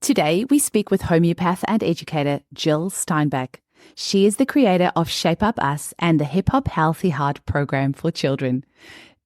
Today, we speak with homeopath and educator Jyl Steinback. She is the creator of Shape Up Us and the Hip Hop Healthy Heart program for children.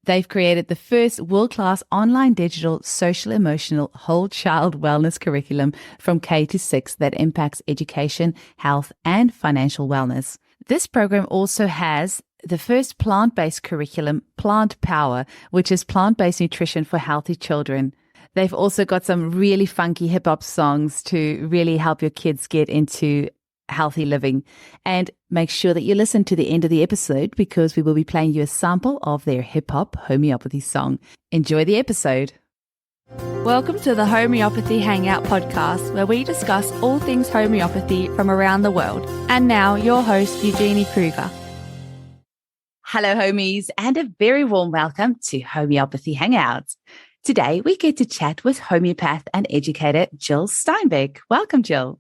They've created the first world-class online digital social emotional whole child wellness curriculum from K to 6 that impacts education, health, and financial wellness. This program also has the first plant-based curriculum, Plant Power, which is plant-based nutrition for healthy children. They've also got some really funky hip hop songs to really help your kids get into healthy living. And make sure that you listen to the end of the episode because we will be playing you a sample of their hip hop homeopathy song. Enjoy the episode. Welcome to the Homeopathy Hangout podcast, where we discuss all things homeopathy from around the world. And now, your host, Eugenie Kruger. Hello, homies, and a very warm welcome to Homeopathy Hangouts. Today, we get to chat with homeopath and educator Jyl Steinback. Welcome, Jyl.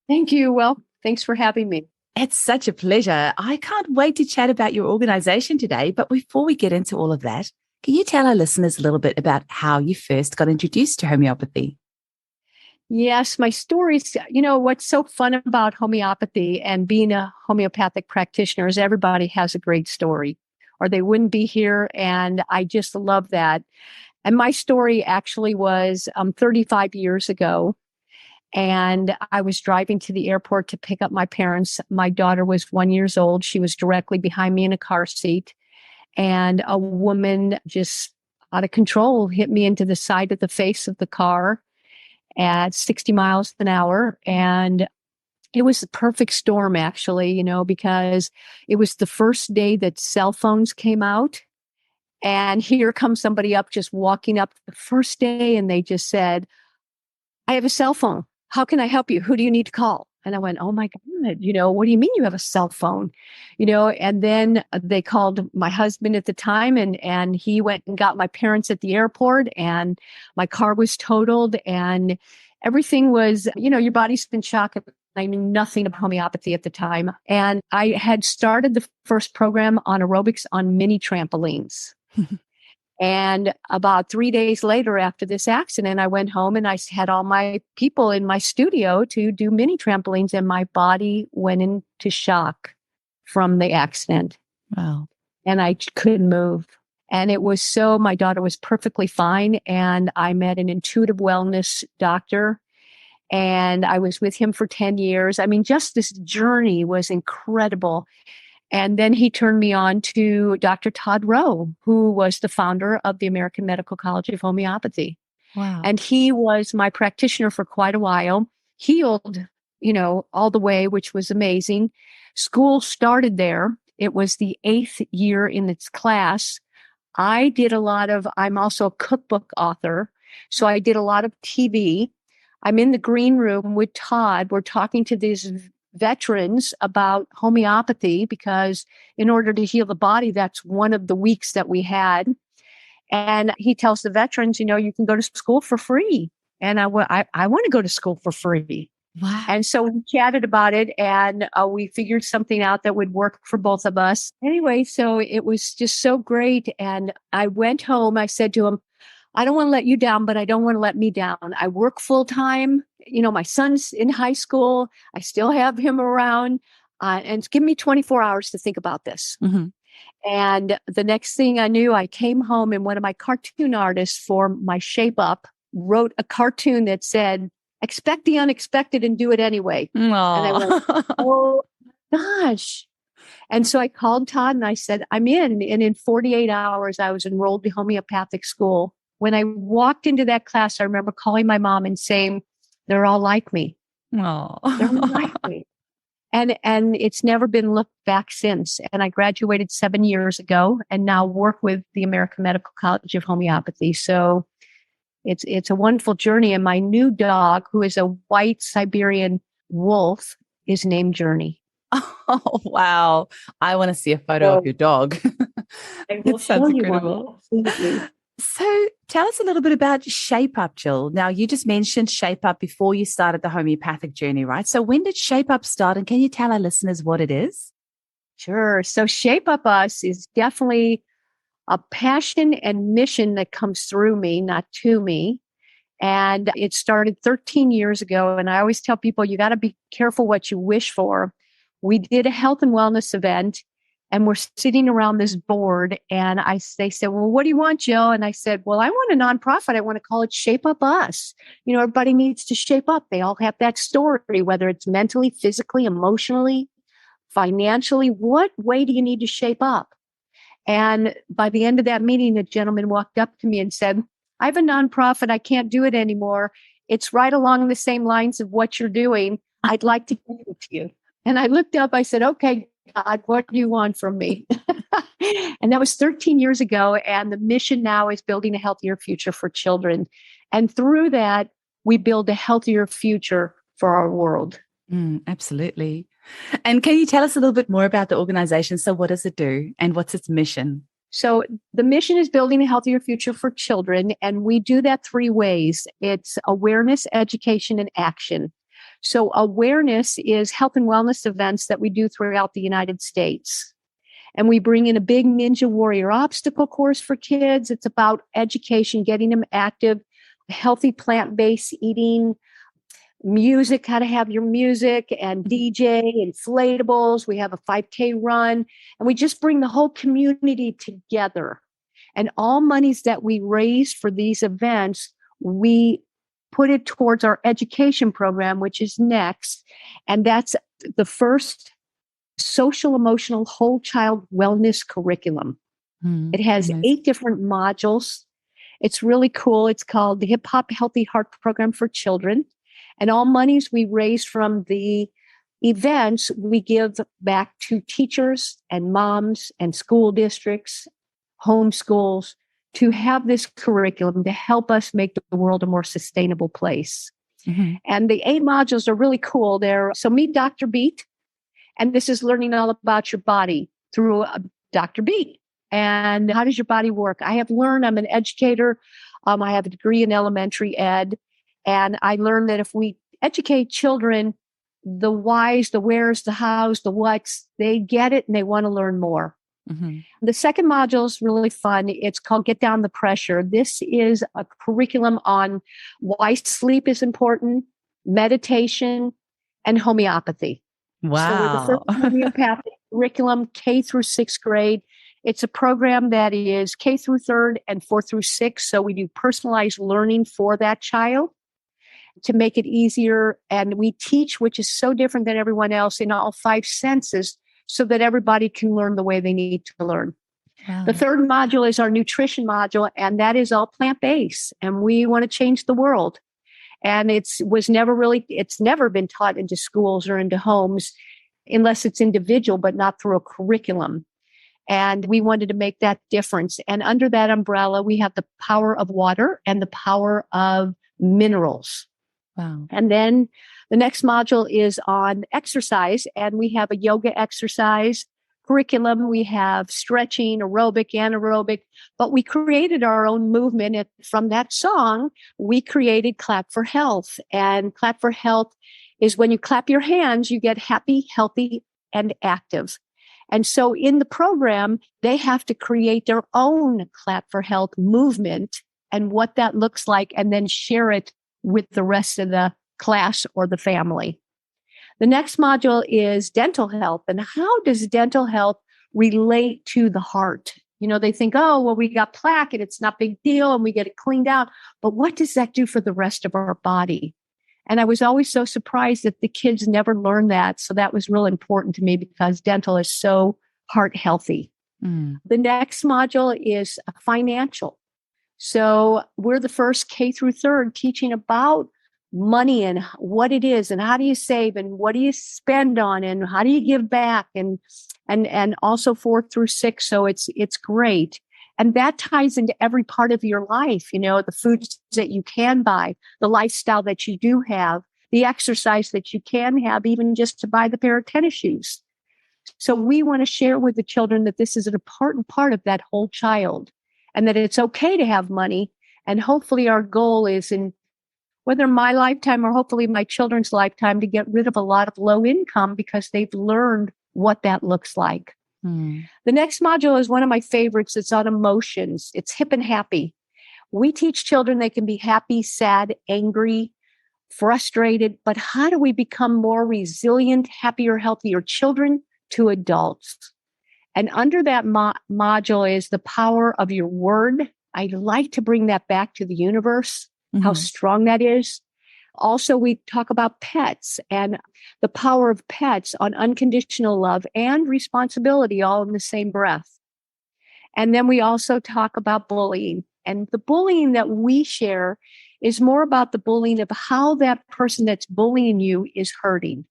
Thank you. Well, thanks for having me. It's such a pleasure. I can't wait to chat about your organization today. But before we get into all of that, can you tell our listeners a little bit about how you first got introduced to homeopathy? Yes, my stories, what's so fun about homeopathy and being a homeopathic practitioner is everybody has a great story or they wouldn't be here. And I just love that. And my story actually was 35 years ago. And I was driving to the airport to pick up my parents. My daughter was 1 year old. She was directly behind me in a car seat. And a woman just out of control hit me into the side of the face of the car at 60 miles an hour. And it was the perfect storm, actually, because it was the first day that cell phones came out. And here comes somebody up, just walking up the first day. And they just said, I have a cell phone. How can I help you? Who do you need to call? And I went, oh my God, what do you mean you have a cell phone? And then they called my husband at the time and he went and got my parents at the airport and my car was totaled and everything was, your body's been shocked. I knew nothing of homeopathy at the time. And I had started the first program on aerobics on mini trampolines. And about 3 days later after this accident, I went home and I had all my people in my studio to do mini trampolines and my body went into shock from the accident. Wow. And I couldn't move. And it was my daughter was perfectly fine. And I met an intuitive wellness doctor and I was with him for 10 years. I mean, just this journey was incredible. And then he turned me on to Dr. Todd Rowe, who was the founder of the American Medical College of Homeopathy. Wow. And he was my practitioner for quite a while, healed, all the way, which was amazing. School started there. It was the 8th year in its class. I'm also a cookbook author. So I did a lot of TV. I'm in the green room with Todd. We're talking to these veterans about homeopathy because in order to heal the body, that's one of the weeks that we had. And he tells the veterans, you can go to school for free. And I want to go to school for free. Wow. And so we chatted about it and we figured something out that would work for both of us. Anyway, so it was just so great. And I went home. I said to him, I don't want to let you down, but I don't want to let me down. I work full time. My son's in high school. I still have him around. And give me 24 hours to think about this. Mm-hmm. And the next thing I knew, I came home and one of my cartoon artists for my Shape Up wrote a cartoon that said, expect the unexpected and do it anyway. Aww. And I went, oh gosh. And so I called Todd and I said, I'm in. And in 48 hours, I was enrolled in homeopathic school. When I walked into that class, I remember calling my mom and saying, they're all like me. Oh, they're all like me. And it's never been looked back since. And I graduated 7 years ago and now work with the American Medical College of Homeopathy. So it's a wonderful journey. And my new dog, who is a white Siberian wolf, is named Journey. Oh, wow. I want to see a photo of your dog. It sounds incredible. Absolutely. So tell us a little bit about Shape Up, Jyl. Now, you just mentioned Shape Up before you started the homeopathic journey, right? So when did Shape Up start? And can you tell our listeners what it is? Sure. So Shape Up Us is definitely a passion and mission that comes through me, not to me. And it started 13 years ago. And I always tell people, you got to be careful what you wish for. We did a health and wellness event, and we're sitting around this board. And they said, well, what do you want, Jyl? And I said, well, I want a nonprofit. I want to call it Shape Up Us. Everybody needs to shape up. They all have that story, whether it's mentally, physically, emotionally, financially. What way do you need to shape up? And by the end of that meeting, a gentleman walked up to me and said, I have a nonprofit. I can't do it anymore. It's right along the same lines of what you're doing. I'd like to give it to you. And I looked up, I said, okay, God, what do you want from me? And that was 13 years ago. And the mission now is building a healthier future for children. And through that, we build a healthier future for our world. Absolutely. And can you tell us a little bit more about the organization? So what does it do and what's its mission? So the mission is building a healthier future for children. And we do that 3 ways. It's awareness, education, and action. So awareness is health and wellness events that we do throughout the United States. And we bring in a big Ninja Warrior obstacle course for kids. It's about education, getting them active, healthy plant-based eating, music, how to have your music, and DJ, inflatables. We have a 5K run, and we just bring the whole community together. And all monies that we raise for these events, we put it towards our education program, which is next. And that's the first social emotional whole child wellness curriculum. It has 8 different modules. It's really cool. It's called the Hip Hop Healthy Heart Program for Children. And all monies we raise from the events, we give back to teachers and moms and school districts, homeschools, to have this curriculum to help us make the world a more sustainable place. And the 8 modules are really cool. So meet Dr. Beat. And this is learning all about your body through Dr. Beat. And how does your body work? I have learned, I'm an educator. I have a degree in elementary ed. And I learned that if we educate children, the whys, the wheres, the hows, the whats, they get it and they want to learn more. The second module is really fun. It's called Get Down the Pressure. This is a curriculum on why sleep is important, meditation, and homeopathy. Wow. So we're the first homeopathic curriculum, K through 6th grade. It's a program that is K through 3rd and 4th through 6th. So we do personalized learning for that child to make it easier. And we teach, which is so different than everyone else, in all 5 senses, so that everybody can learn the way they need to learn. Wow. The 3rd module is our nutrition module, and that is all plant-based. And we want to change the world. And it's never been taught into schools or into homes unless it's individual, but not through a curriculum. And we wanted to make that difference. And under that umbrella, we have the power of water and the power of minerals. Wow. And then the next module is on exercise, and we have a yoga exercise curriculum. We have stretching, aerobic, anaerobic, but we created our own movement. And from that song, we created Clap for Health. And Clap for Health is when you clap your hands, you get happy, healthy, and active. And so in the program, they have to create their own Clap for Health movement and what that looks like, and then share it with the rest of the class or the family. The next module is dental health. And how does dental health relate to the heart? They think, oh, well, we got plaque and it's not a big deal and we get it cleaned out. But what does that do for the rest of our body? And I was always so surprised that the kids never learned that. So that was real important to me because dental is so heart healthy. The next module is financial. So we're the first K through 3rd teaching about money and what it is and how do you save and what do you spend on and how do you give back and also 4th through 6th. So it's great. And that ties into every part of your life, the foods that you can buy, the lifestyle that you do have, the exercise that you can have, even just to buy the pair of tennis shoes. So we want to share with the children that this is an important part of that whole child and that it's okay to have money. And hopefully our goal is, in whether my lifetime or hopefully my children's lifetime, to get rid of a lot of low income because they've learned what that looks like. The next module is one of my favorites. It's on emotions. It's hip and happy. we teach children they can be happy, sad, angry, frustrated, but how do we become more resilient, happier, healthier children to adults? And under that module is the power of your word. I like to bring that back to the universe, how strong that is. Also, we talk about pets and the power of pets on unconditional love and responsibility all in the same breath. And then we also talk about bullying. And the bullying that we share is more about the bullying of how that person that's bullying you is hurting.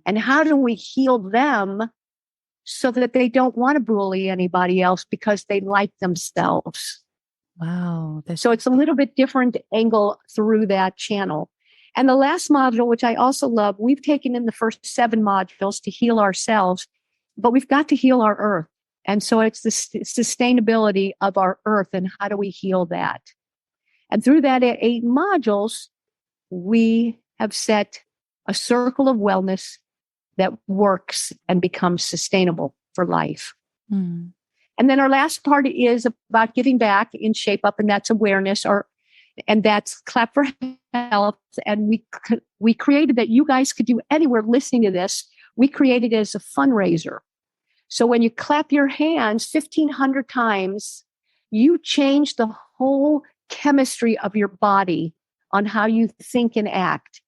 And how do we heal them so that they don't want to bully anybody else because they like themselves. Wow. So it's a little bit different angle through that channel. And the last module, which I also love, we've taken in the first 7 modules to heal ourselves, but we've got to heal our earth. And so it's the sustainability of our earth and how do we heal that? And through that 8 modules, we have set a circle of wellness that works and becomes sustainable for life. And then our last part is about giving back in Shape Up, and that's awareness, and that's Clap for Health. And we created that you guys could do anywhere listening to this. We created it as a fundraiser. So when you clap your hands 1,500 times, you change the whole chemistry of your body on how you think and act.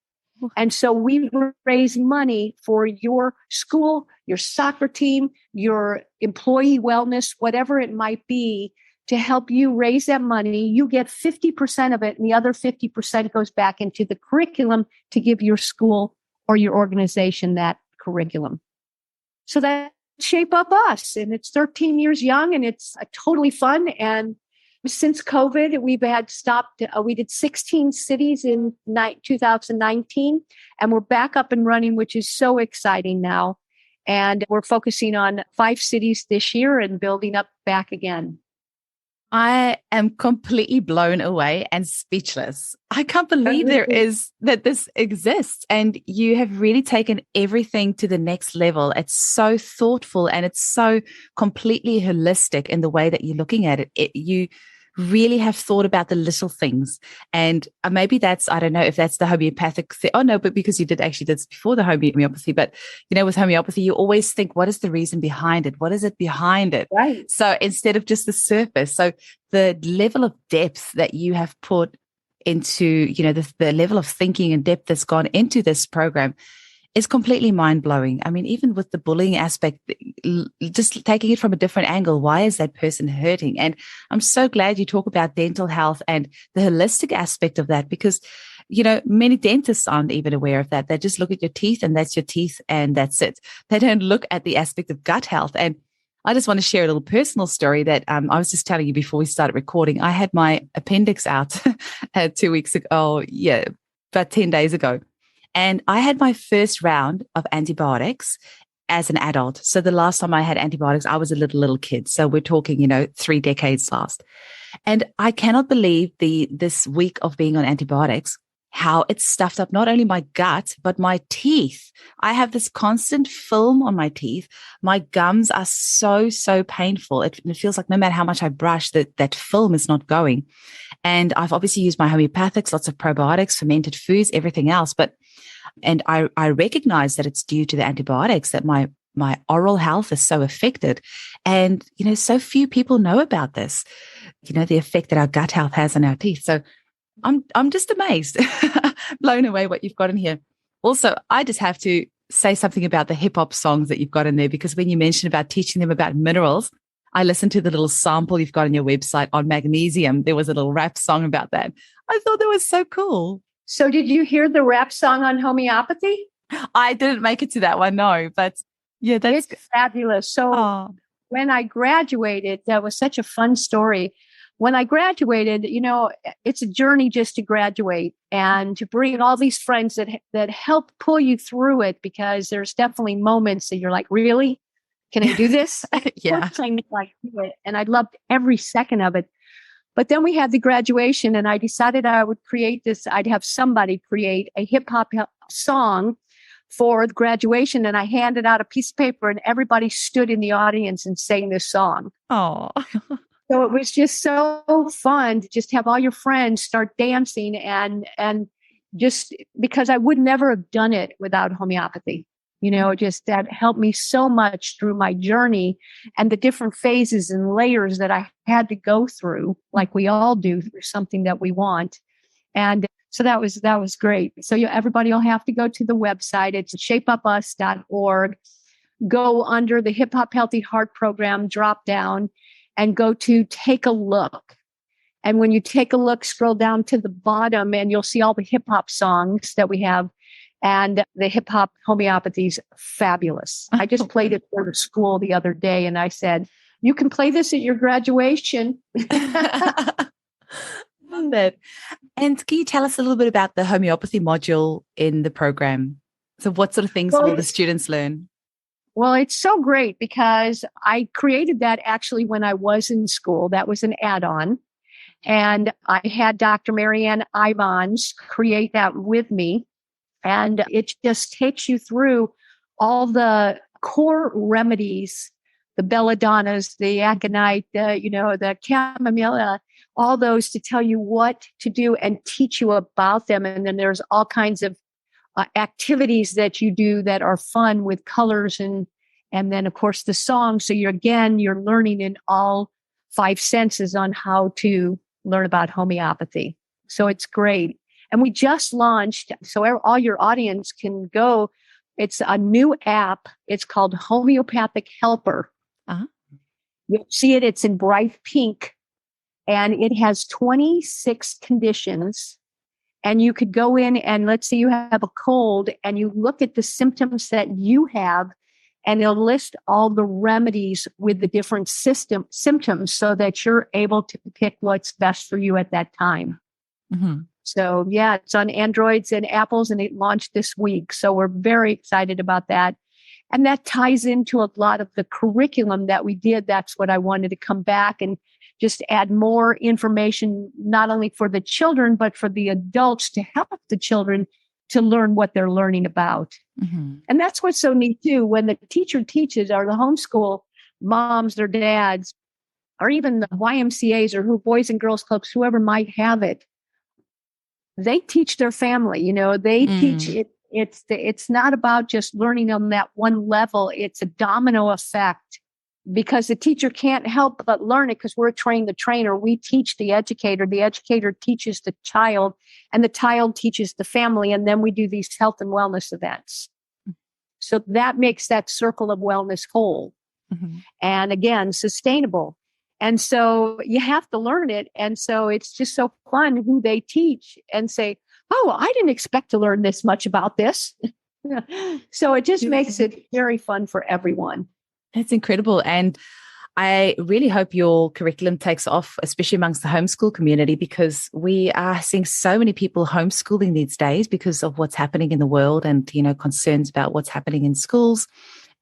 And so we raise money for your school, your soccer team, your employee wellness, whatever it might be, to help you raise that money. You get 50% of it, and the other 50% goes back into the curriculum to give your school or your organization that curriculum. So that Shape Up Us, and it's 13 years young, and it's totally fun. And since COVID, we've had stopped. We did 16 cities in 2019, and we're back up and running, which is so exciting now. And we're focusing on 5 cities this year and building up back again. I am completely blown away and speechless. I can't believe that this exists, and you have really taken everything to the next level. It's so thoughtful and it's so completely holistic in the way that you're looking at it. You really have thought about the little things. And maybe that's, I don't know if that's the homeopathic thing. Oh, no, but because you did actually this before the homeopathy. But, with homeopathy, you always think, what is the reason behind it? What is it behind it? Right. So instead of just the surface. So the level of depth that you have put into, the level of thinking and depth that's gone into this program is completely mind-blowing. I mean, even with the bullying aspect, just taking it from a different angle, why is that person hurting? And I'm so glad you talk about dental health and the holistic aspect of that, because, many dentists aren't even aware of that. They just look at your teeth and that's your teeth and that's it. They don't look at the aspect of gut health. And I just want to share a little personal story that I was just telling you before we started recording. I had my appendix out 2 weeks ago. Oh, yeah, about 10 days ago. And I had my first round of antibiotics as an adult. So the last time I had antibiotics, I was a little kid. So we're talking, 3 decades last. And I cannot believe this week of being on antibiotics, how it stuffed up not only my gut, but my teeth. I have this constant film on my teeth. My gums are so painful. It feels like no matter how much I brush, that film is not going. And I've obviously used my homeopathics, lots of probiotics, fermented foods, everything else. And I recognize that it's due to the antibiotics that my oral health is so affected. And, so few people know about this, the effect that our gut health has on our teeth. So I'm just amazed, blown away what you've got in here. Also, I just have to say something about the hip hop songs that you've got in there, because when you mentioned about teaching them about minerals, I listened to the little sample you've got on your website on magnesium. There was a little rap song about that. I thought that was so cool. So did you hear the rap song on homeopathy? I didn't make it to that one, no, but yeah, that's fabulous. So when I graduated, that was such a fun story. When I graduated, it's a journey just to graduate and to bring all these friends that help pull you through it, because there's definitely moments that you're like, really? Can I do this? Yeah. I do it. And I loved every second of it. But then we had the graduation, and I decided I would I'd have somebody create a hip hop song for the graduation. And I handed out a piece of paper, and everybody stood in the audience and sang this song. Oh. So it was just so fun to just have all your friends start dancing and just because I would never have done it without homeopathy. Just that helped me so much through my journey and the different phases and layers that I had to go through, like we all do through something that we want. And so that was great. So everybody will have to go to the website. It's shapeupus.org. Go under the Hip Hop Healthy Heart Program, drop down and go to take a look. And when you take a look, scroll down to the bottom and you'll see all the hip hop songs that we have. And the hip hop homeopathy is fabulous. I just played it for the school the other day and I said, you can play this at your graduation. Love it. And can you tell us a little bit about the homeopathy module in the program? So what sort of things will the students learn? Well, it's so great because I created that actually when I was in school. That was an add-on. And I had Dr. Marianne Ivans create that with me. And it just takes you through all the core remedies, the belladonnas, the aconite, the chamomilla, all those to tell you what to do and teach you about them. And then there's all kinds of activities that you do that are fun with colors and then of course the song. So you're learning in all 5 senses on how to learn about homeopathy. So it's great. And we just launched, so all your audience can go. It's a new app. It's called Homeopathic Helper. Uh-huh. You'll see it. It's in bright pink. And it has 26 conditions. And you could go in and let's say you have a cold and you look at the symptoms that you have and it'll list all the remedies with the different symptoms so that you're able to pick what's best for you at that time. Mm-hmm. So yeah, it's on Androids and Apples and it launched this week. So we're very excited about that. And that ties into a lot of the curriculum that we did. That's what I wanted to come back and just add more information, not only for the children, but for the adults to help the children to learn what they're learning about. Mm-hmm. And that's what's so neat too. When the teacher teaches or the homeschool moms or dads, or even the YMCAs or who boys and girls clubs, whoever might have it, they teach their family, they teach it. It's not about just learning on that one level. It's a domino effect because the teacher can't help but learn it because we're trained the trainer. We teach the educator teaches the child and the child teaches the family. And then we do these health and wellness events. So that makes that circle of wellness whole. Mm-hmm. And again, sustainable. And so you have to learn it. And so it's just so fun who they teach and say, oh, I didn't expect to learn this much about this. So it just makes it very fun for everyone. That's incredible. And I really hope your curriculum takes off, especially amongst the homeschool community, because we are seeing so many people homeschooling these days because of what's happening in the world and, concerns about what's happening in schools.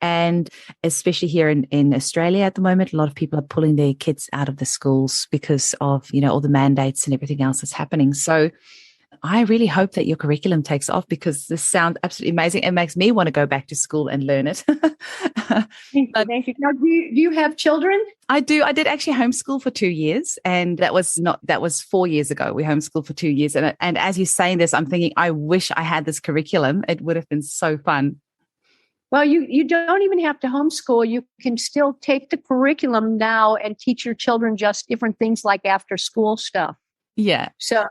And especially here in Australia at the moment, a lot of people are pulling their kids out of the schools because of, all the mandates and everything else that's happening. So I really hope that your curriculum takes off because this sounds absolutely amazing. It makes me want to go back to school and learn it. Thank you. Now, do you have children? I do. I did actually homeschool for 2 years, and that was 4 years ago. We homeschooled for 2 years. And as you're saying this, I'm thinking, I wish I had this curriculum. It would have been so fun. Well, you don't even have to homeschool. You can still take the curriculum now and teach your children just different things like after school stuff. Yeah. So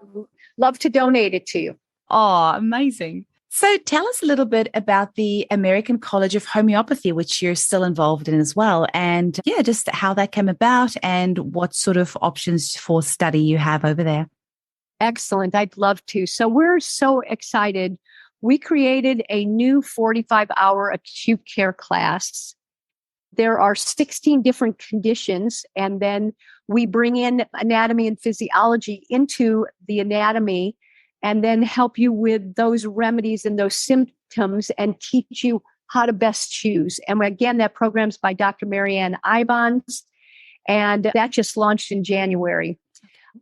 love to donate it to you. Oh, amazing. So tell us a little bit about the American College of Homeopathy, which you're still involved in as well. And just how that came about and what sort of options for study you have over there. Excellent. I'd love to. So we're so excited. We created a new 45-hour acute care class. There are 16 different conditions, and then we bring in anatomy and physiology into the anatomy and then help you with those remedies and those symptoms and teach you how to best choose. And again, that program's by Dr. Marianne Ivans, and that just launched in January.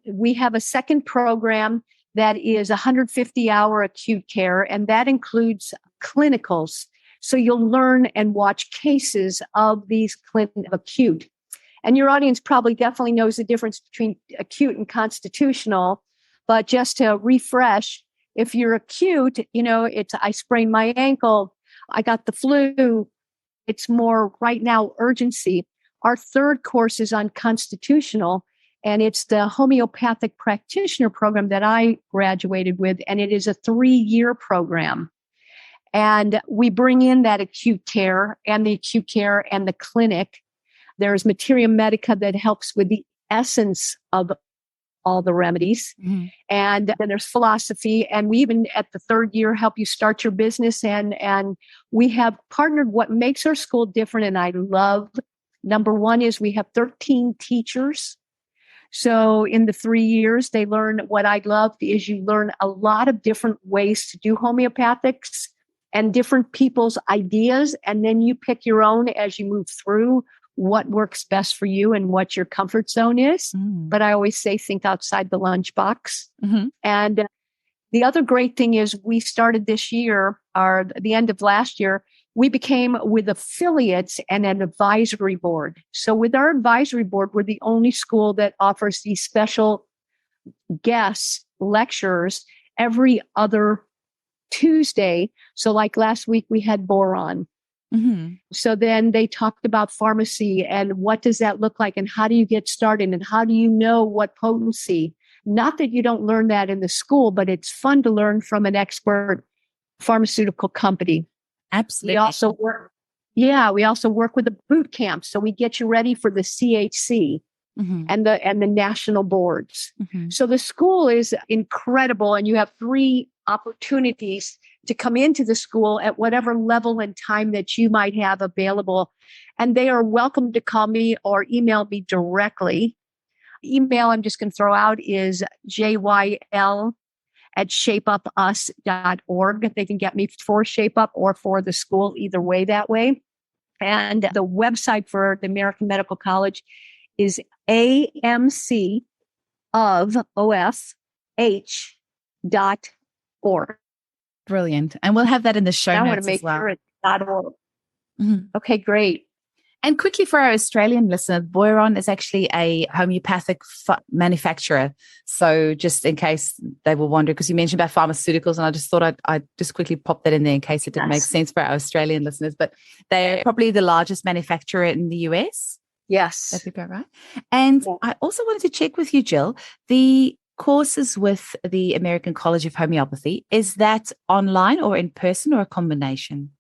We have a second program that is 150-hour acute care, and that includes clinicals. So you'll learn and watch cases of these acute. And your audience probably definitely knows the difference between acute and constitutional. But just to refresh, if you're acute, it's I sprained my ankle, I got the flu. It's more right now urgency. Our third course is on constitutional, and it's the homeopathic practitioner program that I graduated with, and it is a 3-year program. And we bring in that acute care and the clinic. There's materia medica that helps with the essence of all the remedies. Mm-hmm. And then there's philosophy. And we even at the 3rd year help you start your business. And we have partnered what makes our school different. And I love, number one is we have 13 teachers. So in the 3 years, they learn what I love is you learn a lot of different ways to do homeopathics and different people's ideas. And then you pick your own as you move through what works best for you and what your comfort zone is. Mm. But I always say, think outside the lunchbox. Mm-hmm. And the other great thing is we started this year, or the end of last year, we became with affiliates and an advisory board. So with our advisory board, we're the only school that offers these special guest lectures every other Tuesday. So like last week, we had boron. Mm-hmm. So then they talked about pharmacy and what does that look like and how do you get started and how do you know what potency? Not that you don't learn that in the school, but it's fun to learn from an expert pharmaceutical company. Absolutely. We also work with a boot camp. So we get you ready for the CHC. Mm-hmm. and the national boards. Mm-hmm. So the school is incredible, and you have 3 opportunities to come into the school at whatever level and time that you might have available. And they are welcome to call me or email me directly. Email I'm just going to throw out is jyl@shapeupus.org. They can get me for Shape Up or for the school, either way that way. And the website for the American Medical College is amcofh.org. Brilliant. And we'll have that in the show notes. I want to make sure it's .org. Mm-hmm. Okay, great. And quickly for our Australian listeners, Boiron is actually a homeopathic manufacturer. So just in case they were wondering, because you mentioned about pharmaceuticals, and I just thought I'd just quickly pop that in there in case it didn't make sense for our Australian listeners. But they're probably the largest manufacturer in the US. Yes. That'd be about right. And I also wanted to check with you, Jyl, the courses with the American College of Homeopathy, is that online or in person or a combination?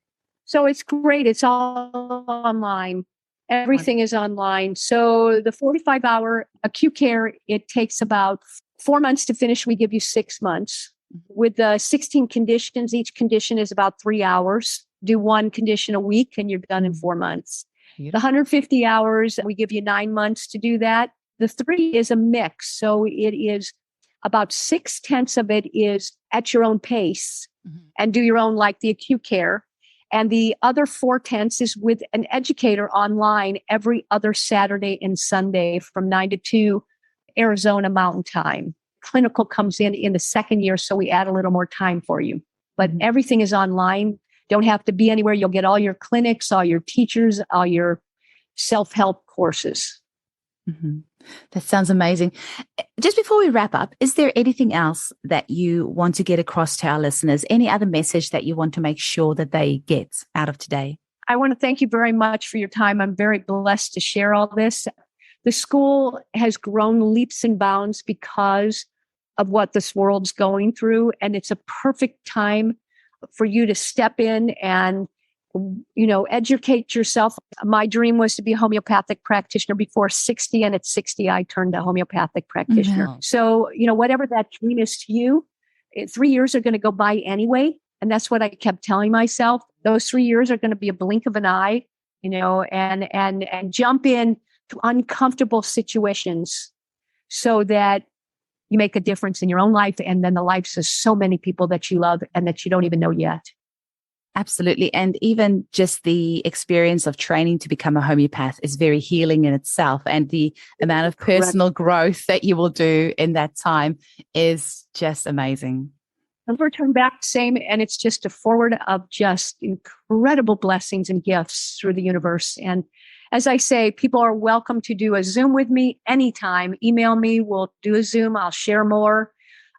So it's great. It's all online. Everything is online. So the 45-hour acute care, it takes about 4 months to finish. We give you 6 months. With the 16 conditions, each condition is about 3 hours. Do 1 condition a week and you're done in 4 months. The 150 hours, we give you 9 months to do that. The 3 is a mix. So it is about 6/10 of it is at your own pace and do your own, like the acute care. And the other 4/10 is with an educator online every other Saturday and Sunday from 9 to 2 Arizona Mountain Time. Clinical comes in the 2nd year, so we add a little more time for you. But everything is online. Don't have to be anywhere. You'll get all your clinics, all your teachers, all your self-help courses. Mm-hmm. That sounds amazing. Just before we wrap up, is there anything else that you want to get across to our listeners? Any other message that you want to make sure that they get out of today? I want to thank you very much for your time. I'm very blessed to share all this. The school has grown leaps and bounds because of what this world's going through. And it's a perfect time for you to step in and educate yourself. My dream was to be a homeopathic practitioner before 60. And at 60, I turned a homeopathic practitioner. Mm-hmm. So, whatever that dream is to you, 3 years are going to go by anyway. And that's what I kept telling myself. Those 3 years are going to be a blink of an eye, and jump in to uncomfortable situations so that you make a difference in your own life and then the lives of so many people that you love and that you don't even know yet. Absolutely. And even just the experience of training to become a homeopath is very healing in itself. And the amount of personal growth that you will do in that time is just amazing. Never turn back, same. And it's just a forward of just incredible blessings and gifts through the universe. And as I say, people are welcome to do a Zoom with me anytime. Email me. We'll do a Zoom. I'll share more.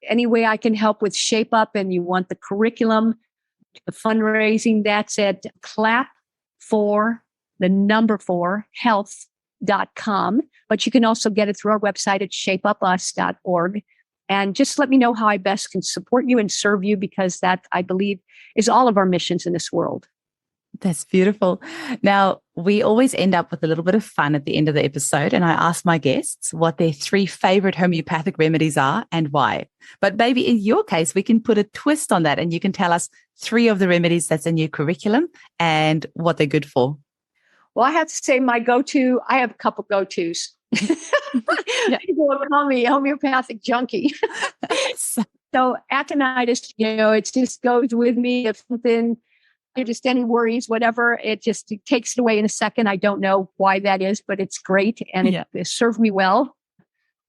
Any way I can help with Shape Up and you want the curriculum, the fundraising, that's at clap4health.com. But you can also get it through our website at shapeupus.org. And just let me know how I best can support you and serve you, because that, I believe, is all of our missions in this world. That's beautiful. Now, we always end up with a little bit of fun at the end of the episode, and I ask my guests what their 3 favorite homeopathic remedies are and why. But maybe in your case, we can put a twist on that and you can tell us 3 of the remedies that's in your curriculum and what they're good for. Well, I have to say I have a couple go-tos. People will call me a homeopathic junkie. So aconitis, it just goes with me. If something, just any worries, whatever, it takes it away in a second. I don't know why that is, but it's great. And it served me well.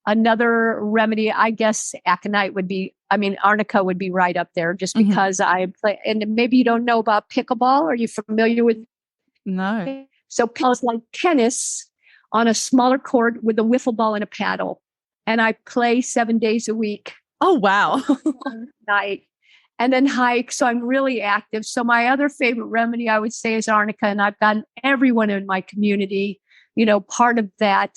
Another remedy, I guess aconite arnica would be right up there, just because I play. And maybe you don't know about pickleball. Are you familiar with? No. So it's like tennis on a smaller court with a wiffle ball and a paddle. And I play 7 days a week. Oh, wow. Night. And then hike. So I'm really active. So my other favorite remedy, I would say, is arnica. And I've gotten everyone in my community, part of that.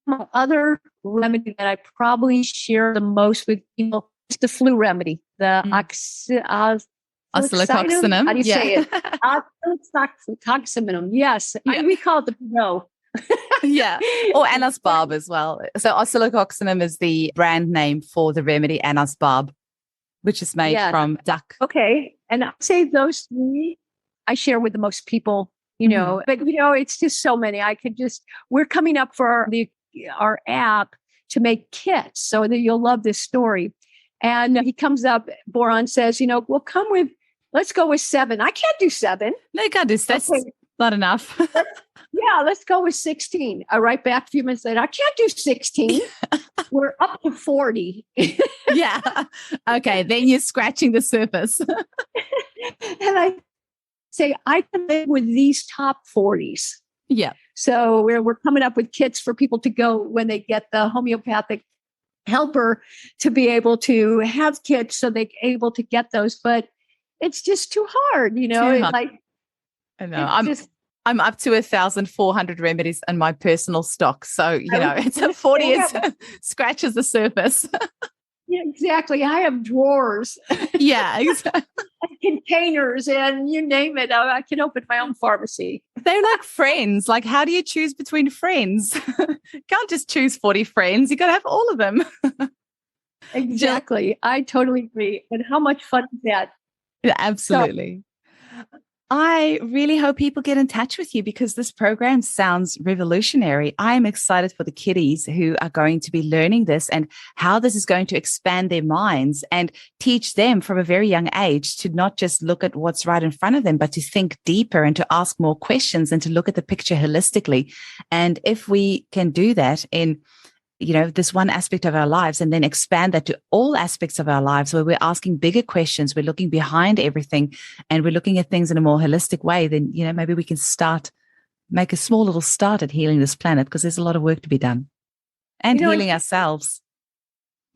My other remedy that I probably share the most with people is the flu remedy, the oscillococcinum. How do you say it? Oscillococcinum. Yes. We call it the no. Or Annas barb as well. So oscillococcinum is the brand name for the remedy Annas barb, which is made from duck. Okay. And I'd say those 3 I share with the most people, but it's just so many. We're coming up for our app to make kits so that you'll love this story. And he comes up, Boron says, let's go with 7. I can't do 7. No, you can't do 7. That's not enough. Let's go with 16. I write back a few minutes later, I can't do 16. We're up to 40. Okay, then you're scratching the surface. And I say, I can live with these top 40s. Yeah. So we're coming up with kits for people to go when they get the homeopathic helper to be able to have kits so they're able to get those. But it's just too hard, Too hard. I know. I'm up to 1,400 remedies in my personal stock. So, it's a 40 scratches the surface. Yeah, exactly. I have drawers. Yeah, exactly. Containers and you name it. I can open my own pharmacy. They're like friends. Like, how do you choose between friends? You can't just choose 40 friends. You got to have all of them. Exactly. I totally agree. And how much fun is that? Yeah, absolutely. I really hope people get in touch with you because this program sounds revolutionary. I am excited for the kiddies who are going to be learning this and how this is going to expand their minds and teach them from a very young age to not just look at what's right in front of them, but to think deeper and to ask more questions and to look at the picture holistically. And if we can do that in this one aspect of our lives and then expand that to all aspects of our lives where we're asking bigger questions, we're looking behind everything and we're looking at things in a more holistic way, then, maybe we can make a small little start at healing this planet because there's a lot of work to be done and healing ourselves.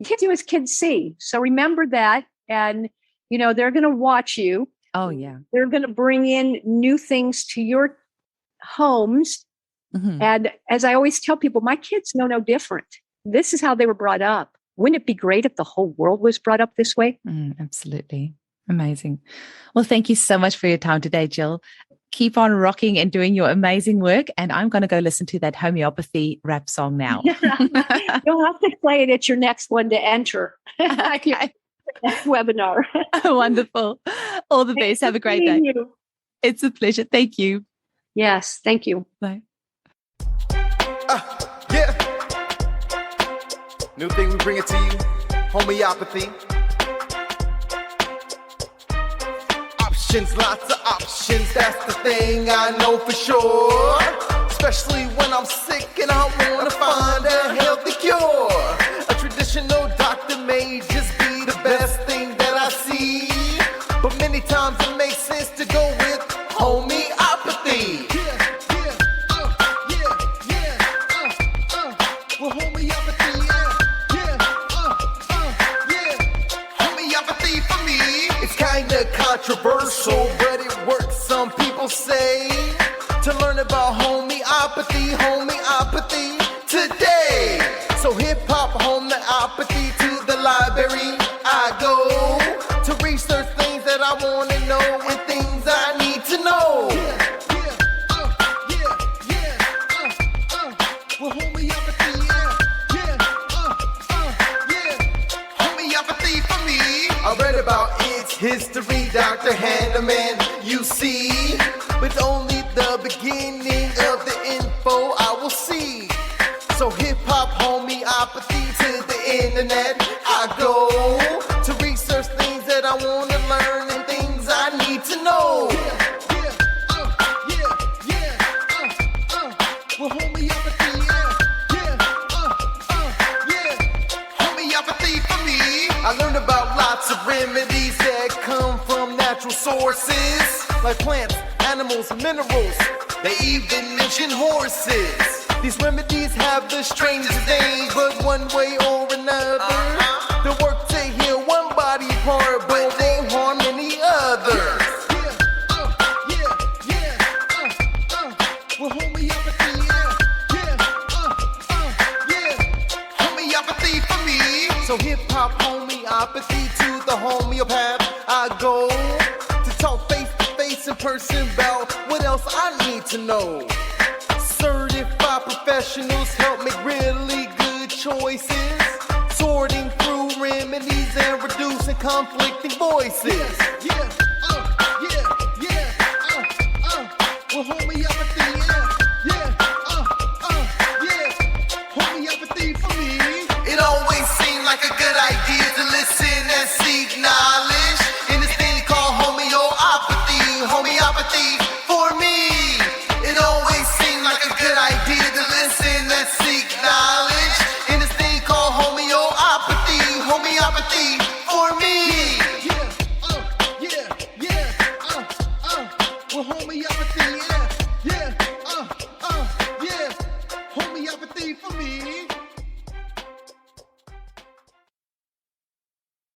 Kids do as kids see. So remember that. And, they're going to watch you. Oh, yeah. They're going to bring in new things to your homes. Mm-hmm. And as I always tell people, my kids know no different. This is how they were brought up. Wouldn't it be great if the whole world was brought up this way? Absolutely. Amazing. Well, thank you so much for your time today, Jyl. Keep on rocking and doing your amazing work. And I'm going to go listen to that homeopathy rap song now. You'll have to play it at your next one to enter. Okay. Webinar. Wonderful. All the best. Have a great day. It's a pleasure. Thank you. Yes. Thank you. Bye. New thing, we bring it to you. Homeopathy. Options, lots of options. That's the thing I know for sure. Especially when I'm sick and I want to find a healthy cure. A traditional doctor may just be the best thing that I see. But many times it makes sense to go with homeopathy. controversial, but it works, some people say. To learn about homeopathy today. So hip-hop, homeopathy, to the library I go to research things that I want to know and things I need to know. Well, homeopathy, homeopathy for me. I read about its history, Dr. Hanneman, you see. But only the beginning of the info I will see. So hip-hop, homeopathy, to the internet I go to research things that I want to learn and things I need to know. Well, homeopathy, homeopathy for me. I learned about lots of remedies that come from natural sources, like plants, animals, minerals. They even mention horses. These remedies have the strangest names, but one way or another, they work to heal one body part, but they harm any others. Well, homeopathy, homeopathy for me. So hip-hop, homeopathy, to the homeopath I go to talk face-to-face in person about what else I need to know. Certified professionals help make really good choices, sorting through remedies and reducing conflicting voices.